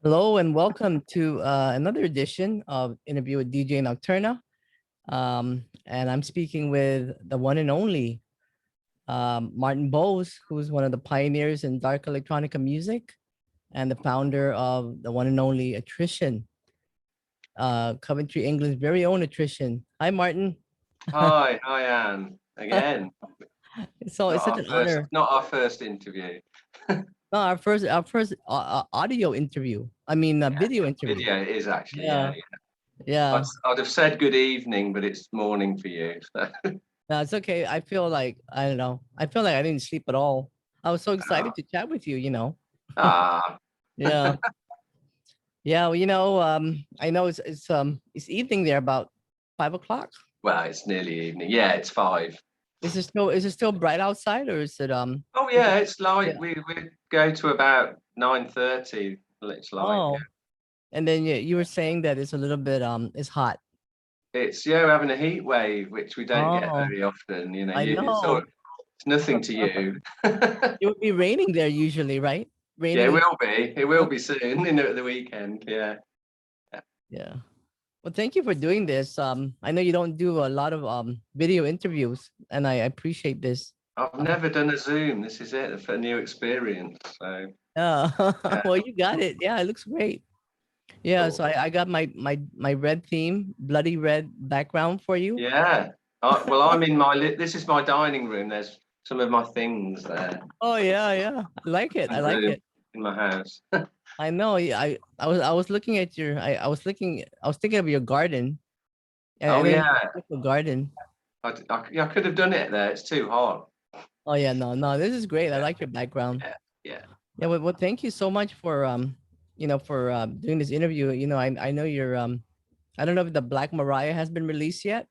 Hello and welcome to another edition of Interview with DJ Nocturna. And I'm speaking with the one and only Martin Bose, who's one of the pioneers in dark electronica music and the founder of the one and only Attrition, Coventry, England's very own Attrition. Hi, Martin. Hi, Anne. Again, It's such an honor. not our first interview. No, our first audio interview. I mean, Yeah, video interview. video it is actually. Yeah, Yeah. yeah. I'd have said good evening, but it's morning for you. So. No, it's okay. I feel like I don't know. I feel like I didn't sleep at all. I was so Ah, excited to chat with you. ah, Yeah. Yeah, well, I know it's evening there about 5 o'clock. well, it's nearly evening. Yeah, it's 5. Is it still bright outside or is it Oh is yeah, it it's light. yeah. We go to about 9:30. It's light. Oh, and then you were saying that it's a little bit it's hot. It's having a heat wave, which we don't get Oh, very often. I It's know. nothing to you. It would be raining there usually, right? Yeah, Raining it in will be. It will be soon. At the weekend. Yeah. yeah. Well, thank you for doing this. I know you don't do a lot of video interviews, and I appreciate this. I've Uh, never done a Zoom. This is it, a new experience. So yeah. yeah, Well, you got it. Yeah, it looks great. Yeah, cool. so I got my red theme, bloody red background for you. Yeah. Well, this is my dining room. There's some of my things there. Oh yeah, yeah. I like it. My I like room it. in my house. I know. Yeah, I was looking at I was thinking of your garden. And I Oh know you yeah. have a beautiful garden. I could have done it there. It's too hot. Oh yeah, no, this is great. I Yeah, like your background. yeah, yeah. Yeah, well, thank you so much for for doing this interview. I know you're I don't know if the Black Mariah has been released yet.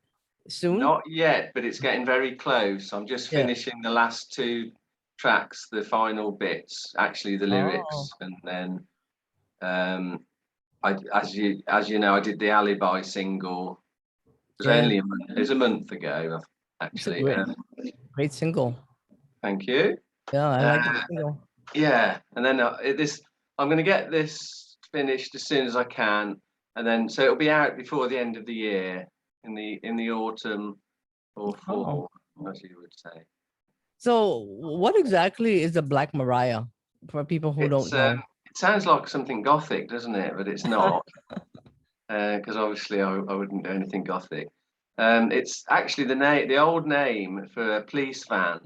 Soon? Not yet, but it's getting very close. I'm just Yeah. finishing the last 2 tracks, the final bits, actually the Oh, lyrics, and then um, as you know, I did the Alibi single. It was yeah. only it was a month ago, It's a actually. great single. Thank you. Yeah, I like the Uh, single. yeah, and then I'm going to get this finished as soon as I can, and then so it'll be out before the end of the year, in the autumn or Oh. fall, as you would say. So what exactly is the Black Mariah for people who It's don't know? it sounds like something gothic, doesn't it? But it's not, because obviously I wouldn't do anything gothic. It's actually the old name for a police van.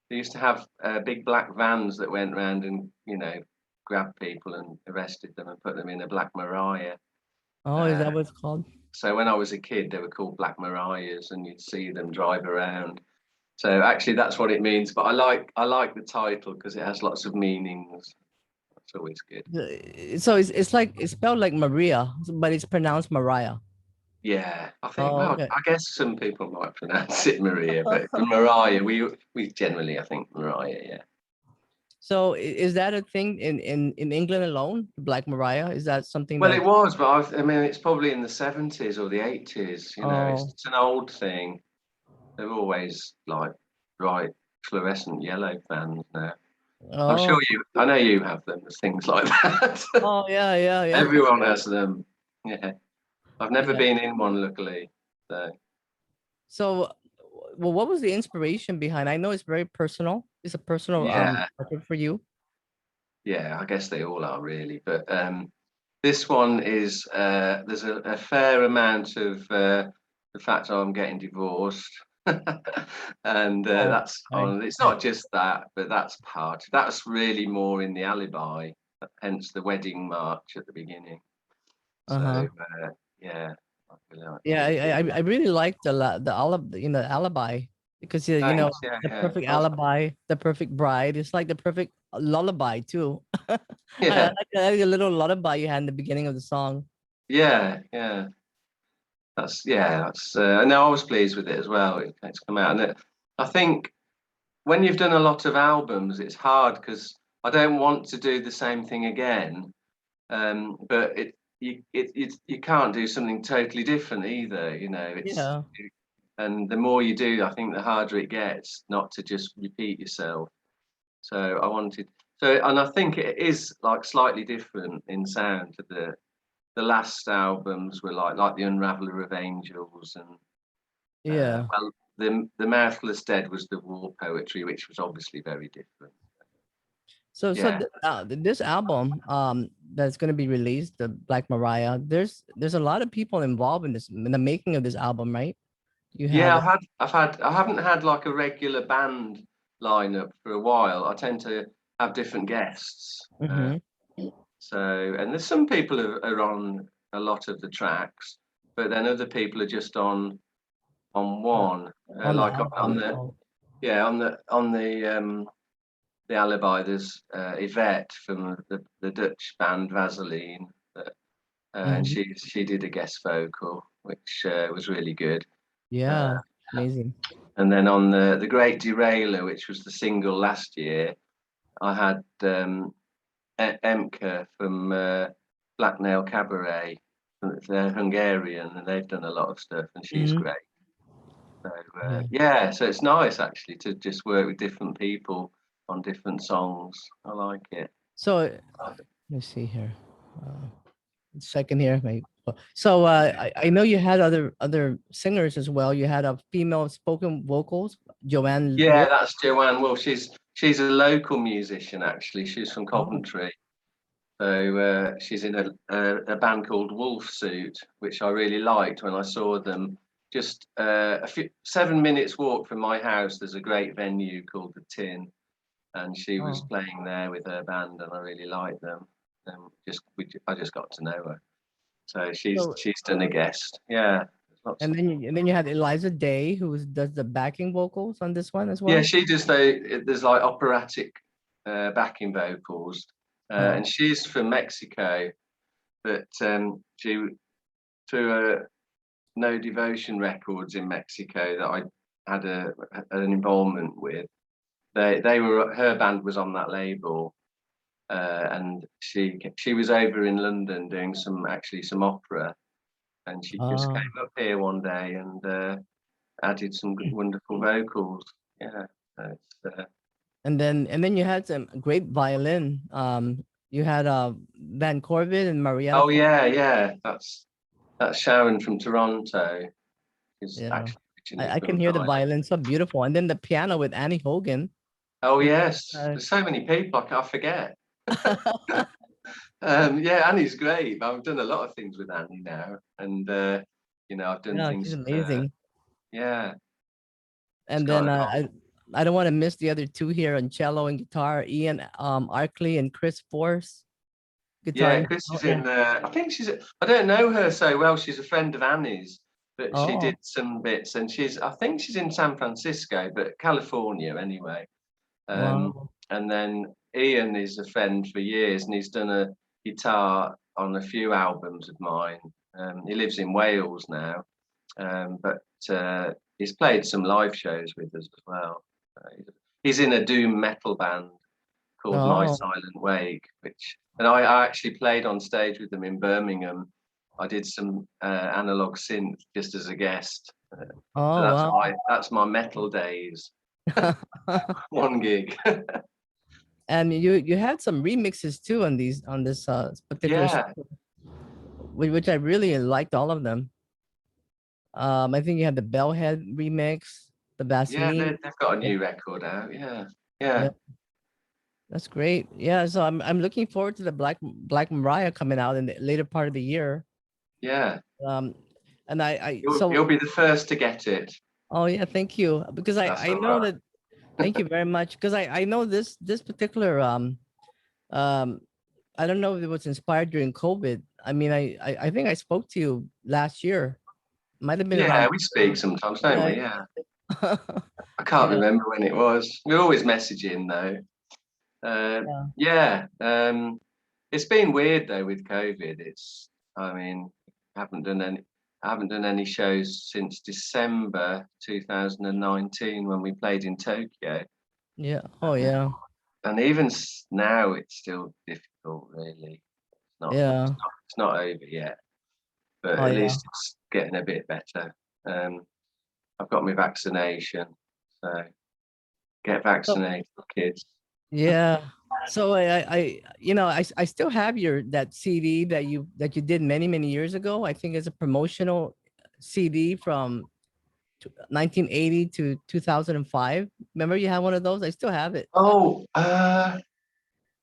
They used to have big black vans that went around and grabbed people and arrested them and put them in a Black Mariah. Oh, is Uh, that what it's called? so when I was a kid, they were called Black Mariahs, and you'd see them drive around. So actually, that's what it means. But I like the title because it has lots of meanings. That's always good. So it's like it's spelled like Maria, but it's pronounced Mariah. Yeah, I think. Oh, Well, okay. I guess some people might pronounce it Maria, but for Mariah, we generally, I think Mariah. Yeah. So is that a thing in England alone? Black Mariah? Is that something Well, it that was, but I mean, it's probably in the 70s or the 80s. oh It's an old thing. They're always like bright fluorescent yellow fans now. I'm oh sure I know you have them. There's things like that. oh yeah, yeah, yeah. Everyone has them. Yeah. I've never Yeah. been in one, luckily. So, So well, what was the inspiration behind? I know it's very personal. It's a personal yeah, project for you. yeah, I guess they all are really. But this one is, there's a fair amount of the fact I'm getting divorced. And Oh, that's right. on, it's not just that, but that's really more in the alibi, hence the wedding march at the beginning. So, Uh-huh. yeah, I feel like Yeah, really good. I really like alibi because Thanks. Yeah, the yeah. perfect alibi, the perfect bride. It's like the perfect lullaby too. Yeah, I like a little lullaby you had in the beginning of the song. yeah, yeah. That's. No, I was pleased with it as well. It's come out, and I think when you've done a lot of albums, it's hard because I don't want to do the same thing again. But you can't do something totally different either. Yeah. And the more you do, I think the harder it gets not to just repeat yourself. So I wanted and I think it is like slightly different in sound to the last albums were like the Unraveller of Angels and Yeah. well the Mouthless Dead was the war poetry, which was obviously very different. So Yeah. this album that's going to be released, the Black Mariah, there's a lot of people involved in this, in the making of this album, right? You Yeah, have I haven't had like a regular band lineup for a while. I tend to have different guests. mm-hmm. So, and there's some people who are on a lot of the tracks, but then other people are just on one. On the Like on album. the Oh. yeah on the Alibi. There's Yvette from the Dutch band Vaselyne, and Mhm. she did a guest vocal, which was really good. Yeah, amazing. And then on the Great Derailer, which was the single last year, I had Emke from Black Nail Cabaret. They're Hungarian and they've done a lot of stuff, and she's Mhm. great. So Yeah. yeah, so it's nice actually to just work with different people on different songs. I like it. So let's see here. Second here, so I know you had other singers as well. You had a female spoken vocals, Joanne Yeah, Wolf. that's Joanne Wolf. She's a local musician actually. She's from Oh, Coventry. So she's in a band called Wolf Suit, which I really liked when I saw them. Just 7 minutes walk from my house, there's a great venue called the Tin, and she was oh. playing there with her band, and I really liked them. I just got to know her. So So she's done a guest. Yeah, lots of and then you had Eliza Day, does the backing vocals on this one as yeah. well. She does there's like operatic backing vocals, and Oh, she's from Mexico, but she through No Devotion Records in Mexico that I had an involvement with. They were her band was on that label, and she was over in London doing some opera, and she just oh. came up here one day and added some wonderful vocals. Yeah, so And then you had some great violin. You had Van Corvid and Marietta. oh yeah, that's Sharon from Toronto. Is Yeah, actually originally I can from hear the Ireland. violin, so beautiful. And then the piano with Annie Hogan. Oh Which, yes, uh, there's so many people I forget. Yeah, Annie's great. I've done a lot of things with Annie now, and I've done yeah, she's things. amazing. Yeah, it's And got then a whole. I don't want to miss the other two here on cello and guitar, Ian Arkley and Chris Force, guitar Yeah, and Chris oh is yeah. in. I think I don't know her so well. She's a friend of Annie's, but she did Oh some bits, and I think she's in San Francisco, but California anyway. wow. And then Ian is a friend for years, and he's done a guitar on a few albums of mine. He lives in Wales now, but he's played some live shows with us as well. He's in a doom metal band called My Oh Silent Wake, and I actually played on stage with them in Birmingham. I did some analog synth just as a guest. So oh wow. that's my metal days. One gig. And you had some remixes too on this particular song, Yeah, which I really liked all of them. I think you had the Bellhead remix, the yeah, Vaselyne. they've got a Yeah, new record out. Yeah, yeah, yeah, that's great. Yeah, so I'm looking forward to the Black Mariah coming out in the later part of the year. yeah. Um, and I You'll be the first to get it. oh yeah, thank you because That's I all know right. that thank you very much because I know this particular um I don't know if it was inspired during COVID. I mean I think I spoke to you last year. Might have been Yeah, around. we speak sometimes, don't Yeah. we? Yeah. I can't Yeah. remember when it was. We always messaging though. Yeah. Yeah. It's been weird though with COVID. I mean, I haven't done any shows since December 2019 when we played in Tokyo. Yeah. Oh yeah. And even now, it's still difficult. Really, Yeah. it's not over yet. But Oh at yeah. least it's getting a bit better. I've got my vaccination, so get So vaccinated, kids. Yeah. So I still have that CD that you did many years ago. I think it's a promotional CD from 1980 to 2005. Remember you had one of those? I still have it. Oh,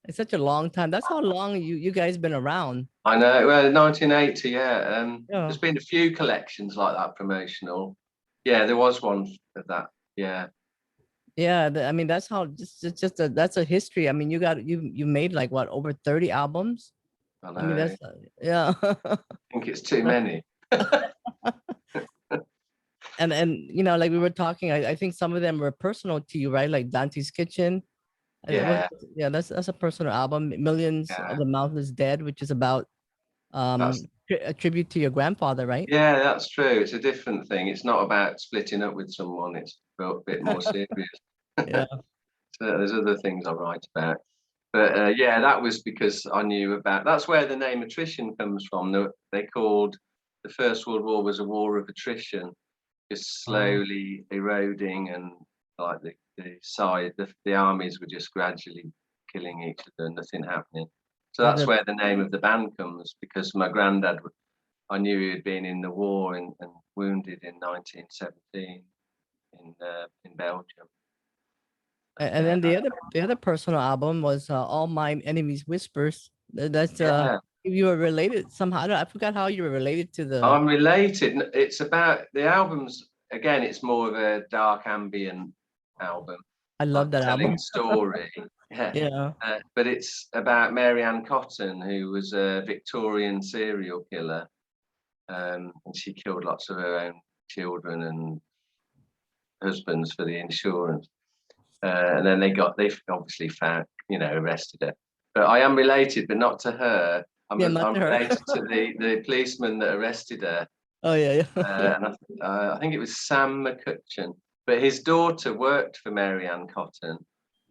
It's such a long time. That's how long you guys been around. I know. Well, 1980. Yeah. Yeah. There's been a few collections like that promotional. Yeah, there was one of that. Yeah, Yeah, I mean that's how just that's a history. I mean you made like what over 30 albums. I I mean know. that's yeah. I think it's too many. And like we were talking, I think some of them were personal to you, right? Like Dante's Kitchen. It was Yeah, yeah, that's a personal album. Millions of yeah. the Mouth is Dead, which is about That's a tribute to your grandfather, right? yeah, that's true. It's a different thing. It's not about splitting up with someone. It's a bit more serious. Yeah. So there's other things I write about. But yeah, that was because I knew about. That's where the name attrition comes from. They called the First World War was a war of attrition, just Oh, slowly eroding, and like the armies were just gradually killing each other, nothing happening. So oh, that's where the name of the band comes, because my granddad, I knew he had been in the war and wounded in 1917 in Belgium. and then the other personal album was All My Enemies Whispers. That's Yeah, if you were related somehow. I forgot how you were related to the. I'm related. It's about the albums. Again, it's more of a dark ambient album, I like love that telling album. a story. Yeah. Yeah. But it's about Marianne Cotton, who was a Victorian serial killer, and she killed lots of her own children and husbands for the insurance. And then they obviously found, arrested her. But I am related, but not to her. Yeah, not I'm to her. related to the policeman that arrested her. Oh yeah, yeah. And I think it was Sam McCutcheon. But his daughter worked for Marianne Cotton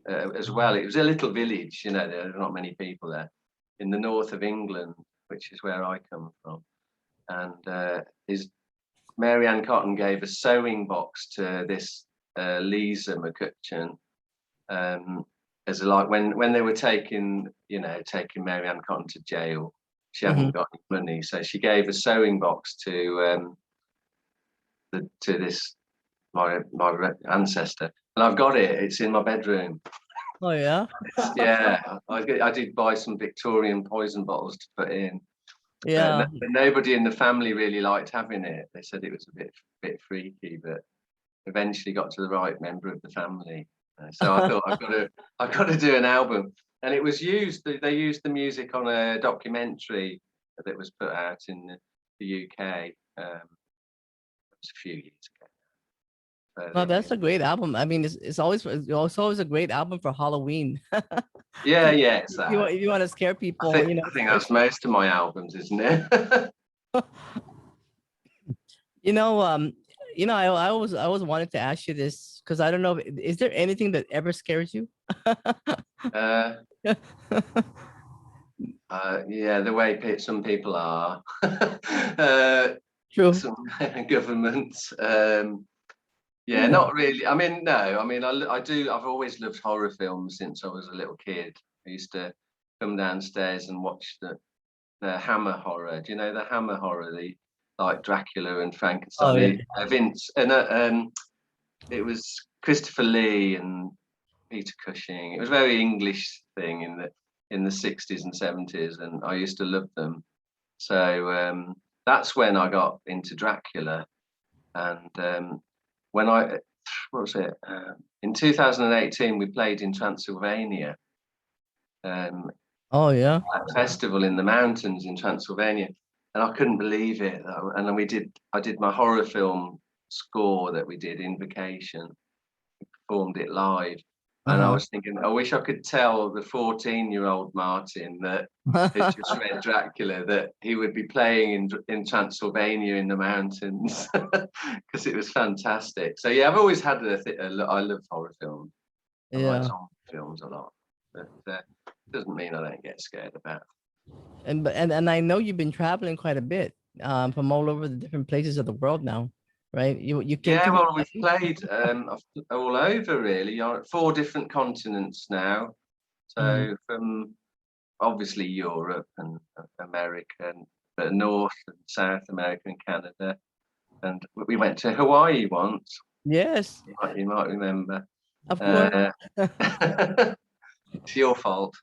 as well. Oh, It was a little village, there are not many people there, in the north of England, which is where I come from. And his Marianne Cotton gave a sewing box to this Lisa McCutcheon, as like when they were taking Marianne Cotton to jail. She hmm. hadn't got any money, so she gave a sewing box to this my ancestor, and I've got it. It's in my bedroom. Oh yeah, Yeah, I did buy some Victorian poison bottles to put in, yeah. but nobody in the family really liked having it. They said it was a bit freaky, but eventually got to the right member of the family. So I thought I've got to do an album, and it was used. They used the music on a documentary that was put out in the UK. It was a few years ago. So No, that's a great album. I mean, it's always a great album for Halloween. yeah, it's You that. want you want to scare I people, think I think that's especially most of my albums, isn't it? you know, um, I always wanted to ask you this because I don't know. Is there anything that ever scares you? uh, yeah, the way some people are, True. some governments. Yeah, Yeah. not really. I mean, no. I mean, I do. I've always loved horror films since I was a little kid. I used to come downstairs and watch the Hammer horror. Do you know the Hammer horror? The like Dracula and Oh Frankenstein. yeah. Vince and it was Christopher Lee and Peter Cushing. It was a very English thing in the 60s and 70s, and I used to love them. So that's when I got into Dracula, and when what was it? In 2018, we played in Transylvania, um, Oh yeah. at a festival in the mountains in Transylvania, and I couldn't believe it. And then I did my horror film score that we did, Invocation, performed it live. And I Uh-huh. was thinking, I wish I could tell the 14-year-old Martin that had just read Dracula that he would be playing in Transylvania in the mountains, because it was fantastic. So yeah, I've always had I love horror films. I like Yeah. zombie films a lot, but doesn't mean I don't get scared about. And I know you've been traveling quite a bit, from all over the different places of the world now, right? You came Yeah, to the well, we've States? played all over really, on 4 different continents now. So from obviously Europe and America, and North and South America and Canada, and we went to Hawaii once. Yes, You might remember. of course. It's your fault.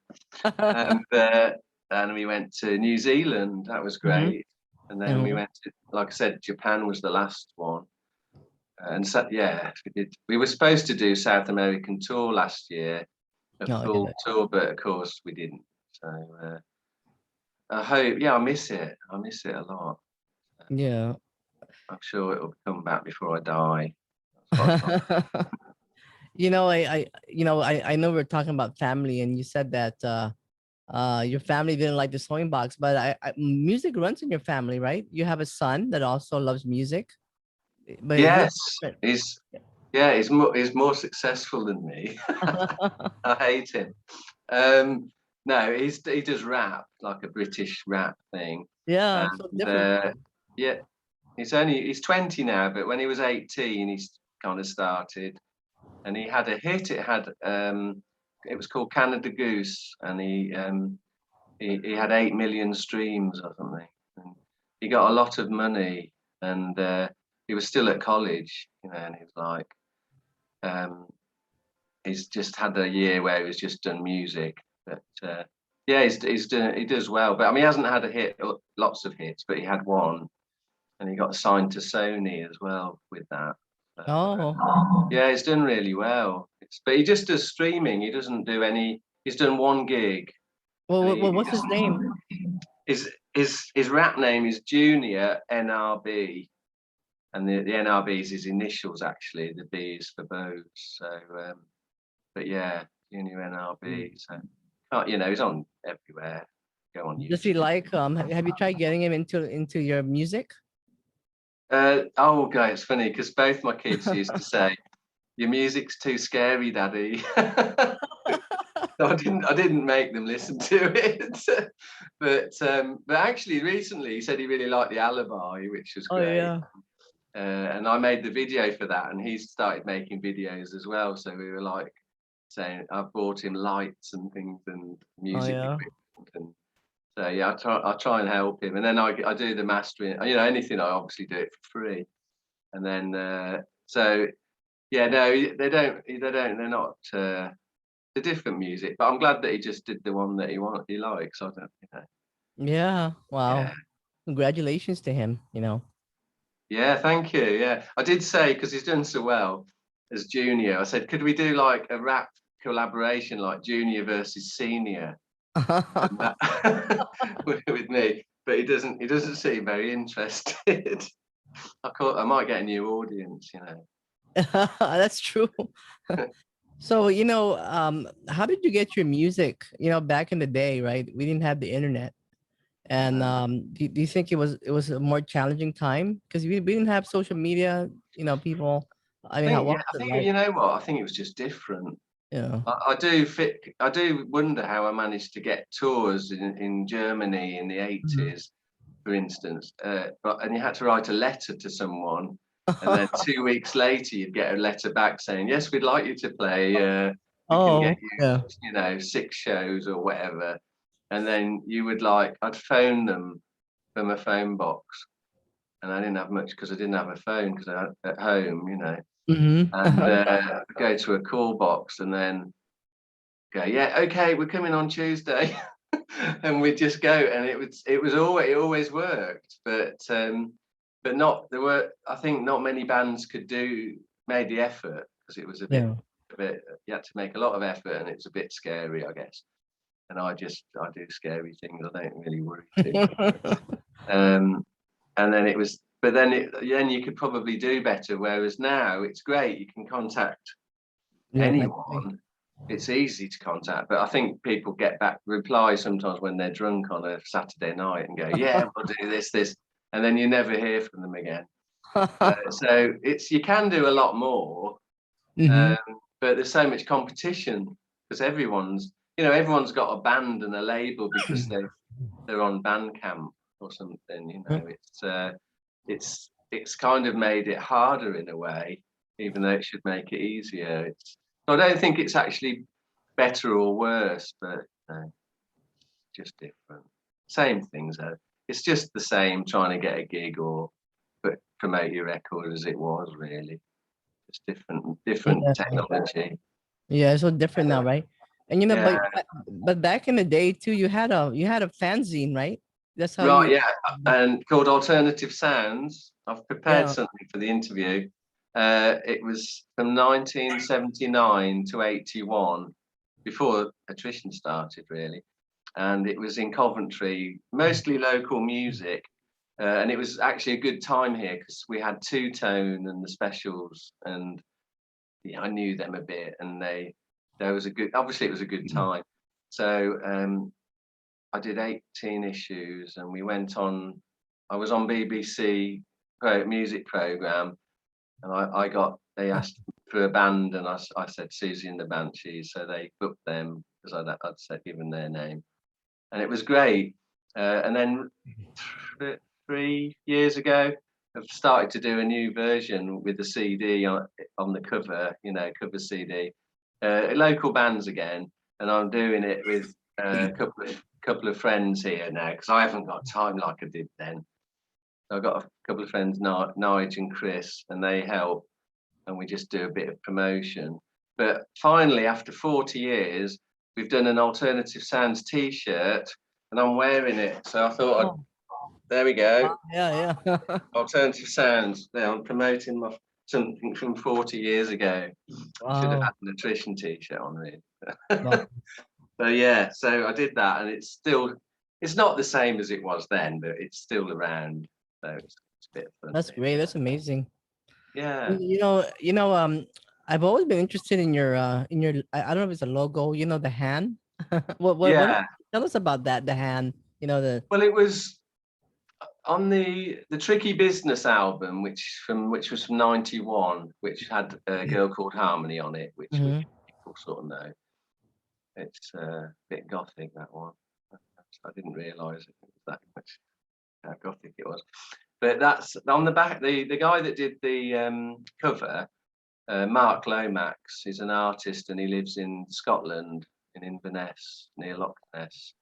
And we went to New Zealand. That was great. And then we went to, like I said, Japan was the last one. And so, yeah, we were supposed to do South American tour last year, a full tour, but of course we didn't. So I hope, I miss it. I miss it a lot. Yeah. I'm sure it'll come back before I die. I know we're talking about family, and you said that your family didn't like the sewing box, but music runs in your family, right? You have a son that also loves music, but yes, he's more successful than me. I hate him. No, he does rap, like a British rap thing. Yeah, And, so different. yeah, he's 20 now, but when he was 18, he's kind of started, and he had a hit. It was called Canada Goose, and he had 8 million streams or something. And he got a lot of money, and he was still at college, and he was like, he's just had a year where he's just done music. But he does well. But I mean, he hasn't had a hit, lots of hits, but he had one, and he got signed to Sony as well with that. So, yeah, he's done really well. But he just does streaming. He doesn't do any. He's done one gig. Well, what's his name? His rap name is Junior NRB, and the NRB is his initials actually. The B is for Bose. So, but yeah, Junior NRB. So, he's on everywhere. Go on YouTube. Does he like? Have you tried getting him into your music? Okay, it's funny because both my kids used to say, "Your music's too scary, Daddy." So I didn't make them listen to it, but actually recently he said he really liked the Alibi, which was great. Yeah. And I made the video for that, and he started making videos as well. So we were like saying, I bought him lights and things and music equipment, and so yeah, I try and help him, and then I do the mastering. Anything I obviously do it for free, and then so yeah, no, they don't. They're not. The different music, but I'm glad that he just did the one that he likes. I don't, Yeah. Wow. Yeah. Congratulations to him. Yeah, thank you. Yeah, I did say, because he's done so well as Junior. I said, could we do like a rap collaboration, like Junior versus Senior, with me? But he doesn't seem very interested. I might get a new audience. That's true. So, how did you get your music? Back in the day, right? We didn't have the internet. And do you think it was a more challenging time? Because we didn't have social media, people. I mean, I think you know what? I think it was just different. Yeah. I do wonder how I managed to get tours in Germany in the 80s, for instance. And you had to write a letter to someone. And then 2 weeks later, you'd get a letter back saying, "Yes, we'd like you to play. We can get you, 6 shows or whatever." And then you would I'd phone them from a phone box, and I didn't have much because I didn't have a phone because I at home, And go to a call box and then go, "Yeah, okay, we're coming on Tuesday," and we'd just go, and it always worked, but not there were I think not many bands made the effort because it was a bit you had to make a lot of effort, and it's a bit scary, I guess. And I do scary things. I don't really worry too much. And then then you could probably do better. Whereas now it's great, you can contact anyone. It's easy to contact, but I think people reply sometimes when they're drunk on a Saturday night and go, "Yeah, we'll do this," and then you never hear from them again. So you can do a lot more, but there's so much competition because everyone's got a band and a label because they're on Bandcamp or something. It's kind of made it harder in a way, even though it should make it easier. I don't think it's actually better or worse, but just different. Same things though. It's just the same trying to get a gig or promote your record as it was really. Just different Yeah, technology. yeah, it's so different now, right? And you know, Yeah, but back in the day too, you had a fanzine, right? That's how right. you. Yeah, and called Alternative Sounds. I've prepared Yeah. something for the interview. It was from 1979 to 81, before Attrition started, really. And it was in Coventry, mostly local music. And it was actually a good time here because we had Two Tone and the Specials, and yeah, I knew them a bit, and there was a good. Obviously, it was a good time. So I did 18 issues, and we went on. I was on BBC music program, and I got. They asked for a band, and I said Susie and the Banshees, so they booked them because I'd said given their name, and it was great. And then 3 years ago, I've started to do a new version with the CD on the cover, cover CD. Local bands again, and I'm doing it with a couple of friends here now because I haven't got time like I did then. So I've got a couple of friends, Nige and Chris, and they help, and we just do a bit of promotion. But finally, after 40 years, we've done an Alternative Sounds T-shirt, and I'm wearing it. So I thought, there we go. Yeah, yeah. Alternative Sounds. Now I'm promoting something from 40 years ago. I should have Wow. had an Attrition T-shirt on it. Wow. So yeah, so I did that, and it's not the same as it was then, but it's still around. So it's a bit of fun. That's great. That's amazing. Yeah. I've always been interested in your I don't know if it's a logo, the hand. What Yeah. tell us about that, the hand, the Well, it was on the Tricky Business album, which was from '91, which had a girl called Harmony on it, which Mhm. people sort of know. It's a bit gothic, that one. I didn't realise it was that much how gothic it was. But that's on the back. The guy that did the cover, Mark Lomax, is an artist, and he lives in Scotland, in Inverness, near Loch Ness.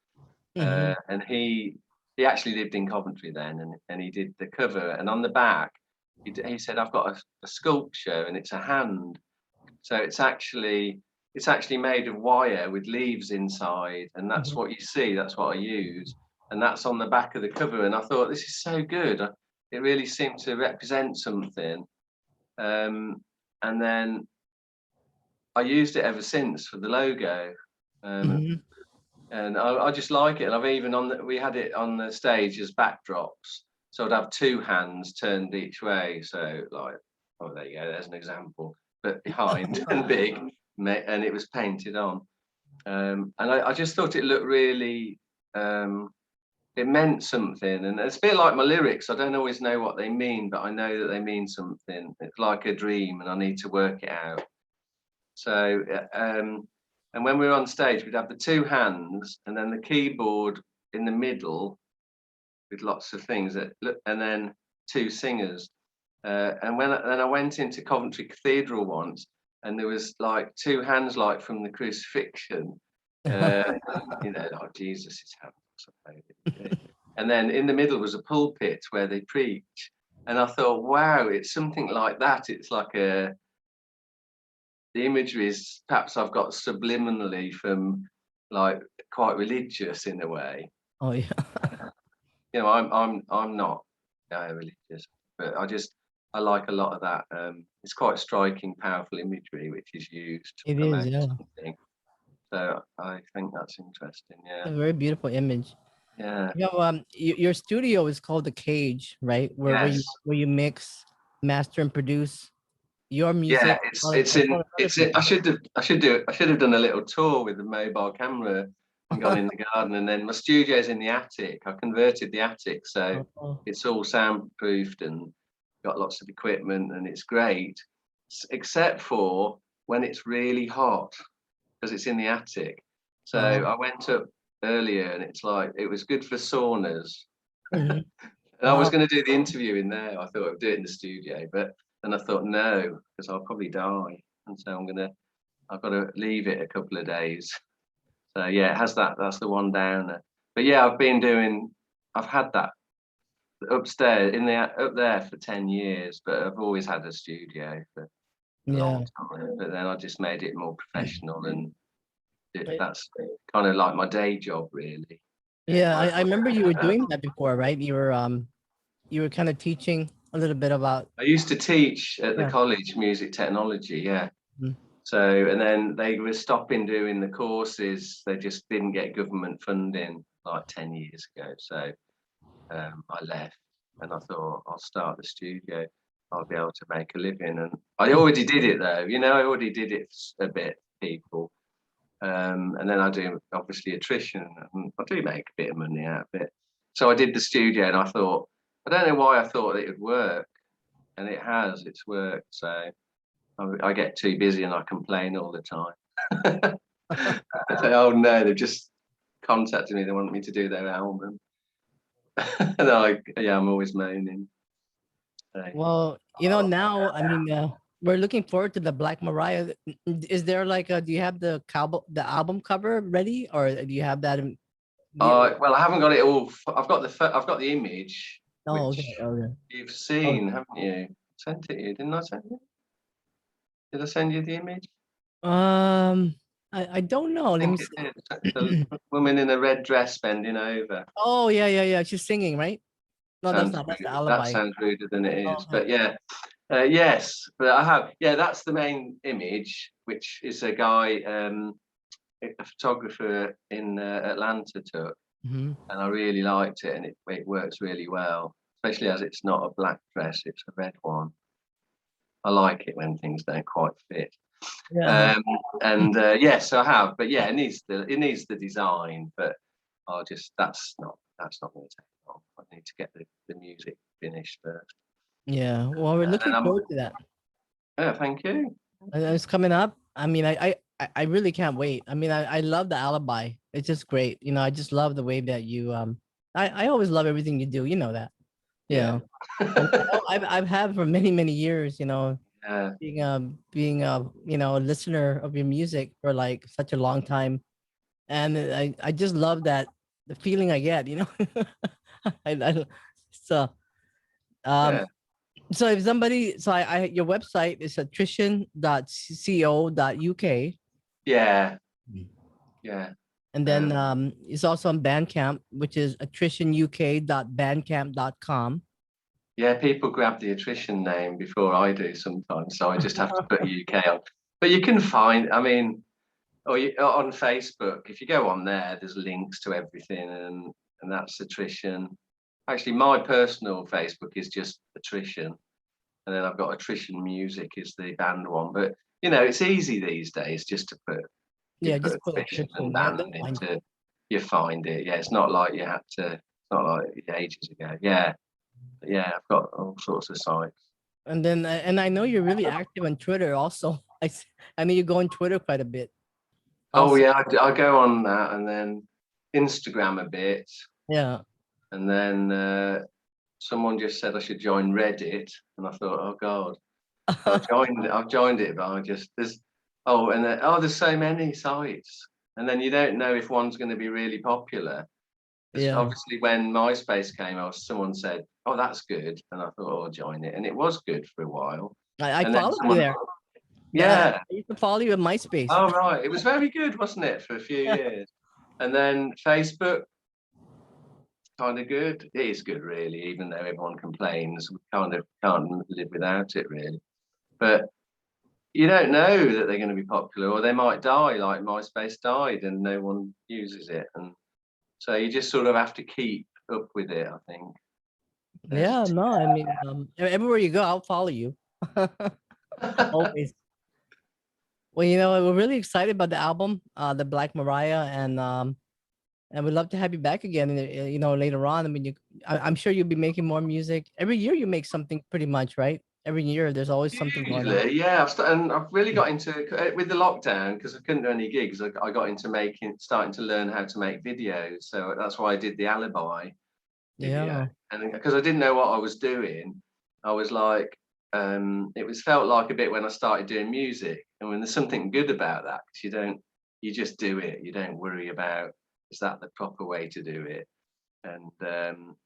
Mhm. And he actually lived in Coventry then, and he did the cover. And on the back, he said, "I've got a sculpture, and it's a hand. So it's actually made of wire with leaves inside, and that's Mhm. what you see. That's what I use, and that's on the back of the cover." And I thought, this is so good. It really seemed to represent something. And then I used it ever since for the logo. Mhm. And I just like it. And I've even we had it on the stage as backdrops. So I'd have two hands turned each way. So like, oh, there you go. There's an example. But behind and big, and it was painted on. And I just thought it looked really, it meant something. And it's a bit like my lyrics. I don't always know what they mean, but I know that they mean something. It's like a dream, and I need to work it out. So, and when we were on stage, we'd have the two hands and then the keyboard in the middle with lots of things and then two singers. And then I went into Coventry Cathedral once, and there was like two hands, like from the crucifixion, like Jesus' hands, I suppose. And then in the middle was a pulpit where they preach. And I thought, wow, it's something like that. It's like the imagery is perhaps I've got subliminally from like quite religious in a way. Oh yeah. I'm not religious, but I like a lot of that. It's quite striking, powerful imagery which is used to It is, promote yeah. something. So I think that's interesting. It's Yeah, a very beautiful image. yeah, Your studio is called the Cage, right? yes, Where you mix, master, and produce your yeah. music It's as in well as other it's in, people. I should have done a little tour with the mobile camera and gone in the garden. And then my studio's in the attic. I converted the attic, so Oh, it's all soundproofed and got lots of equipment, and it's great, except for when it's really hot because it's in the attic. So oh. I went up earlier, and it's like it was good for saunas. Mhm. And I was Wow. going to do the interview in there. I thought I'd do it in the studio, but then I thought no, because I'll probably die. And so I've got to leave it a couple of days. So yeah, it has that. That's the one downer. But yeah, I've had that upstairs up there for 10 years, but I've always had a studio for a long time. But then I just made it more professional, and that's kind of like my day job, really. Yeah, I remember you were doing that before, right? You were kind of teaching a little bit about. I used to teach at the Yeah. college music technology, yeah. Mhm. So, and then they were stopping doing the courses. They just didn't get government funding like 10 years ago. So I left, and I thought I'll start the studio. I'll be able to make a living. And I already did it though, I already did it a bit, people. And then I do obviously Attrition, and I do make a bit of money out of it. So I did the studio, and I thought, I don't know why I thought it would work, and it has. It's worked. So I get too busy and I complain all the time. I say, oh no, they've just contacted me. They want me to do their album. And I'm always moaning. So, Well, now, I mean, we're looking forward to the Black Mariah. Is there like do you have the album cover ready, or do you have that well, I haven't got it all. I've got the image, Oh, which okay. you've seen, haven't you? Sent it you, didn't I send you? Did I send you the image? I don't know. I Let me think see. it did. The woman in a red dress bending over. Oh, yeah. She's singing, right? No, that's not. That's the That Alibi. sounds ruder than it Oh, is, okay. but yeah. Yes, but I have. Yeah, that's the main image, which is a guy, a photographer in Atlanta took, Mm-hmm. and I really liked it, and it works really well, especially as it's not a black dress, it's a red one. I like it when things don't quite fit. Yeah. And yes, I have, but yeah, it needs the design, but that's not going to take long. I need to get the music finished first. Yeah. Well, we're looking forward to that. Yeah, thank you. And it's coming up. I mean, I really can't wait. I mean, I love the Alibi. It's just great. I just love the way that you I always love everything you do. You know that. Yeah. And I've had for many years. Yeah. Being a listener of your music for like such a long time, and I just love that the feeling I get. I so um Yeah. so if somebody your website is attrition.co.uk. Yeah. Yeah. And then it's also on Bandcamp, which is attritionuk.bandcamp.com. Yeah, people grab the Attrition name before I do sometimes, so I just have to put UK on. But you can find, I mean, on Facebook, if you go on there, there's links to everything, and that's Attrition. Actually, my personal Facebook is just Attrition, and then I've got Attrition Music is the band one. But it's easy these days just to put Just put Attrition and Attrition. Yeah, band into, you find it. Yeah, it's not like you had to. It's not like ages ago. Yeah. Yeah, I've got all sorts of sites. And then and I know you're really active on Twitter also. I know you go on Twitter quite a bit. Oh Also. yeah, I go on that, and then Instagram a bit, Yeah. and then someone just said I should join Reddit, and I thought, oh god, I've joined it, but there's so many sites, and then you don't know if one's going to be really popular. Yeah. Obviously, when MySpace came out, someone said, "Oh, that's good," and I thought, "Oh, I'll join it," and it was good for a while. I And then followed you someone, there. I yeah, used to follow you on MySpace. oh right, it was very good, wasn't it, for a few years? And then Facebook, kind of good. It is good, really, even though everyone complains. We kind of can't live without it, really. But you don't know that they're going to be popular, or they might die, like MySpace died, and no one uses it, and so you just sort of have to keep up with it, I think. Yeah, no, I mean, everywhere you go, I'll follow you. Always. Well, we're really excited about the album, the Black Mariah, and we'd love to have you back again. Later on. I mean, I'm sure you'll be making more music. Every year you make something, pretty much, right? Every year there's always something going on. Usually, yeah. And I've really got into with the lockdown, because I couldn't do any gigs. I got into starting to learn how to make videos. So that's why I did the Alibi video. Yeah. And because I didn't know what I was doing, I was like, felt like a bit when I started doing music. And when there's something good about that, 'cause you just do it. You don't worry about, is that the proper way to do it? And then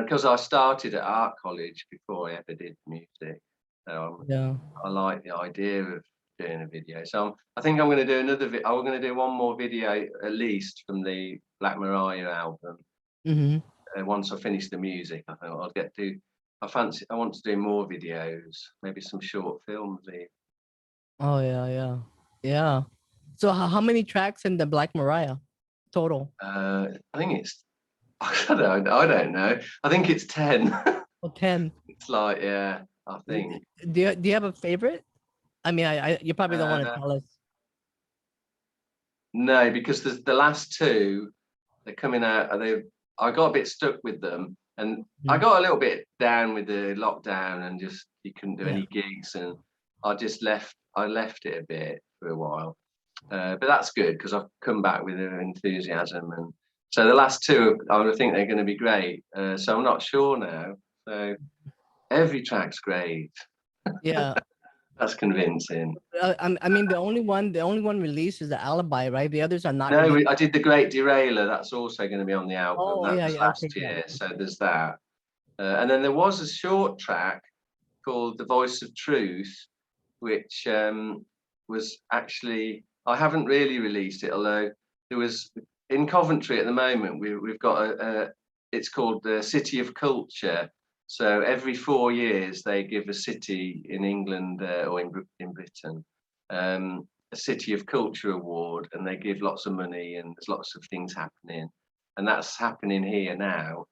because I started at art college before I ever did music, so Yeah. I like the idea of doing a video. So I think I'm going to do another. I'm going to do one more video at least from the Black Mariah album. Mm-hmm. Once I finish the music, I think I'll get to. I want to do more videos, maybe some short films. Oh yeah. So how many tracks in the Black Mariah total? I think it's. I don't know. I think it's 10. Oh, 10. It's like, yeah, I think. Do you have a favorite? I mean, you probably don't want to Uh, tell us. no, because the last two, they're coming out. I got a bit stuck with them, and I Mhm. got a little bit down with the lockdown, and just you couldn't do Yeah. any gigs, and I just left. I left it a bit for a while, but that's good because I've come back with enthusiasm, and so the last two, I think they're going to be great. So I'm not sure now. So every track's great. Yeah. That's convincing. I mean, the only one released is the Alibi, right? The others are not No, released. I did The Great Derailer. That's also going to be on the album. Oh That yeah, was yeah. Okay, last yeah. year. So there's that. And then there was a short track called The Voice of Truth, which was actually, I haven't really released it, although there was in Coventry at the moment, we've got it's called the City of Culture. So every 4 years they give a city in England or in Britain a City of Culture award, and they give lots of money, and there's lots of things happening, and that's happening here now.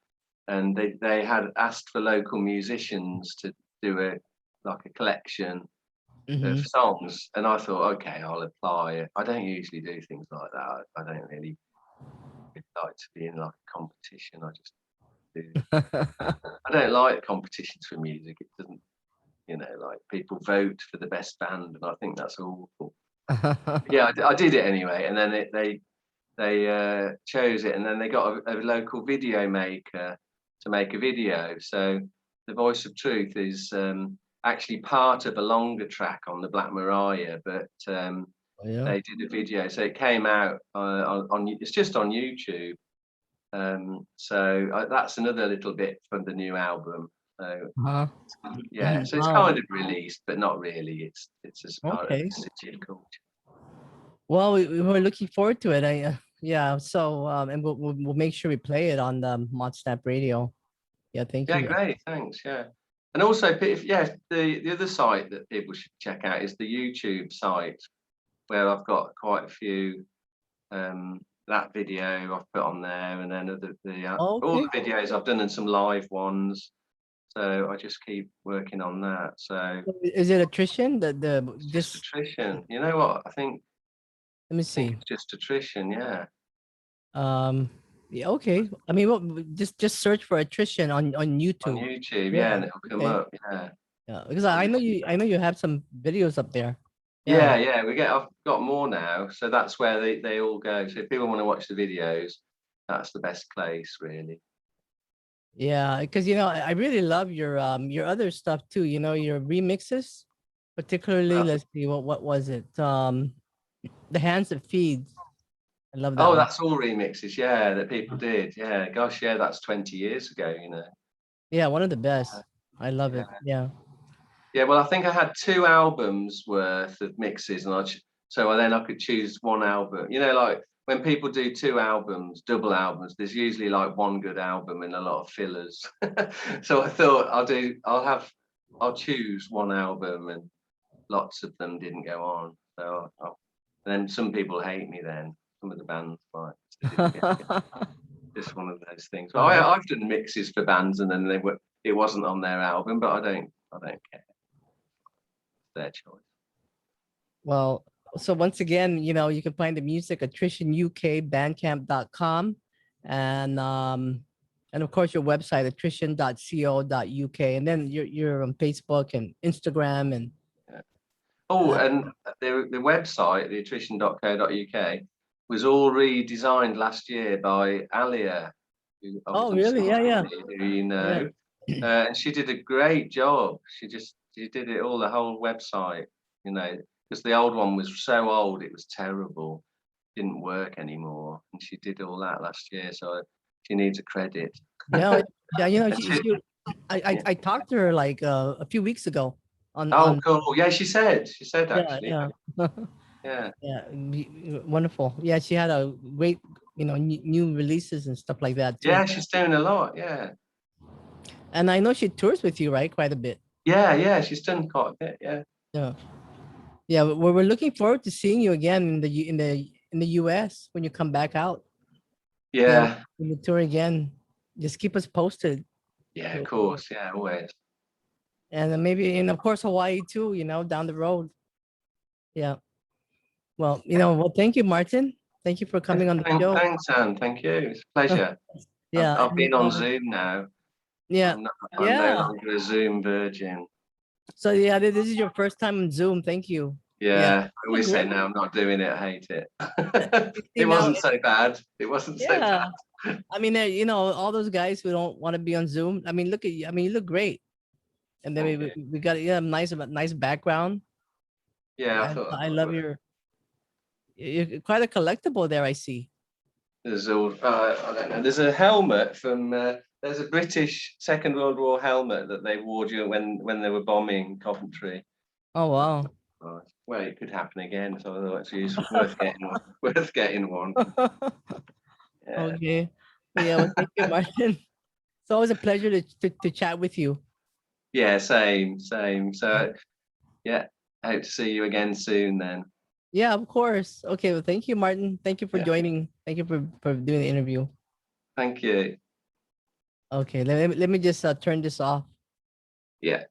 And they had asked for local musicians to do a collection of Mm-hmm. songs, and I thought, okay, I'll apply. I don't usually do things like that. I don't really like to be in like a competition. I just do. I don't like competitions for music. It doesn't, like people vote for the best band, and I think that's awful. Yeah, I did it anyway, and then they chose it, and then they got a local video maker to make a video. So the Voice of Truth is actually part of a longer track on the Black Mariah, but Yeah. they did a video, so it came out on it's just on YouTube. So that's another little bit from the new album. So Uh-huh. yeah, so it's Wow. kind of released, but not really. It's as part of Okay. the City of Culture. Well, we're looking forward to it. Yeah. So and we'll make sure we play it on the Mod Snap Radio. Yeah. Thank Yeah, you. great, thanks. Yeah, and also, the other site that people should check out is the YouTube site, where I've got quite a few. That video I've put on there, and then all Okay. the videos I've done, and some live ones. So I just keep working on that. So Is it attrition? it's just Just attrition. You know what? I think let me think see. it's just attrition. Yeah, Yeah. Okay. I mean, well, just search for attrition on on YouTube. YouTube. Yeah, Yeah. and it'll come Okay. up. Yeah. Yeah. Because I'll I know just you. keep I know you have some videos up there. Yeah. Yeah, I've got more now, so that's where they all go. So if people want to watch the videos, that's the best place, really. Yeah. Because I really love your other stuff too. Your remixes, particularly. Uh, Let's see. What was it? The Hands That Feeds. I love that Oh, one. that's all remixes, yeah, that people did. Yeah, gosh, yeah, that's 20 years ago. Yeah. One of the Uh, best. I love Yeah, it. Yeah. yeah. Well, I think I had 2 albums worth of mixes, and then I could choose one album. Like when people do 2 albums, double albums, there's usually like one good album and a lot of fillers. So I thought I'll choose one album, and lots of them didn't go on. So and then some people hate me. Then some of the bands like they didn't get just one of those things. But Oh, I've done mixes for bands, and then it wasn't on their album, but I don't care. It's their choice. well, so once again, you can find the music at attritionukbandcamp.com and of course your website attrition.co.uk, and then you're on Facebook and Instagram and Yeah. Oh, uh, and the website, the attrition.co.uk, was all redesigned last year by Alia, who oh obviously really? sings Yeah, with yeah. me, who you Yeah. know. And she did a great job. She did it all, the whole website. because the old one was so old, it was terrible, didn't work anymore, and she did all that last year, so she needs a credit. Yeah, yeah. You know, And she- yeah. I talked to her like a few weeks ago Oh, on cool. Yeah, she said yeah, actually. yeah. Yeah. Yeah, wonderful. Yeah, she had a great, new releases and stuff like that too. Yeah, she's doing a lot. Yeah. And I know she tours with you, right? Quite a bit. Yeah, she's done quite a bit. Yeah. Yeah. Yeah, we're looking forward to seeing you again in the US when you come back out. Yeah. When you tour again. Just keep us posted. Yeah, of course. Yeah, always. And then maybe, and of course Hawaii too, down the road. Yeah. Well, thank you, Martin. Thank you for coming on the show. Thanks, Anne. Thank you. It's a pleasure. Yeah. I've been on Zoom now. Yeah. I'm no longer a Zoom virgin. So yeah, this is your first time on Zoom. Thank you. Yeah, I always say now I'm not doing it. I hate it. It wasn't so bad. It wasn't so bad. I mean, all those guys who don't want to be on Zoom. I mean, look at you. I mean, you look great. And then we got nice background. Yeah, I love you're quite a collectible there. I see. There's all I don't know. There's a helmet from there's a British Second World War helmet that they wore when they were bombing Coventry. Oh wow. Well, it could happen again, so I thought it's useful, worth getting one. Worth getting one. Yeah. Okay. Yeah. Well, thank you, Martin. It's always a pleasure to chat with you. Yeah, same. So, yeah, I hope to see you again soon then. Yeah, of course. Okay. Well, thank you, Martin. Thank you for joining. Thank you for doing the interview. Thank you. Okay. Let me just turn this off. Yeah.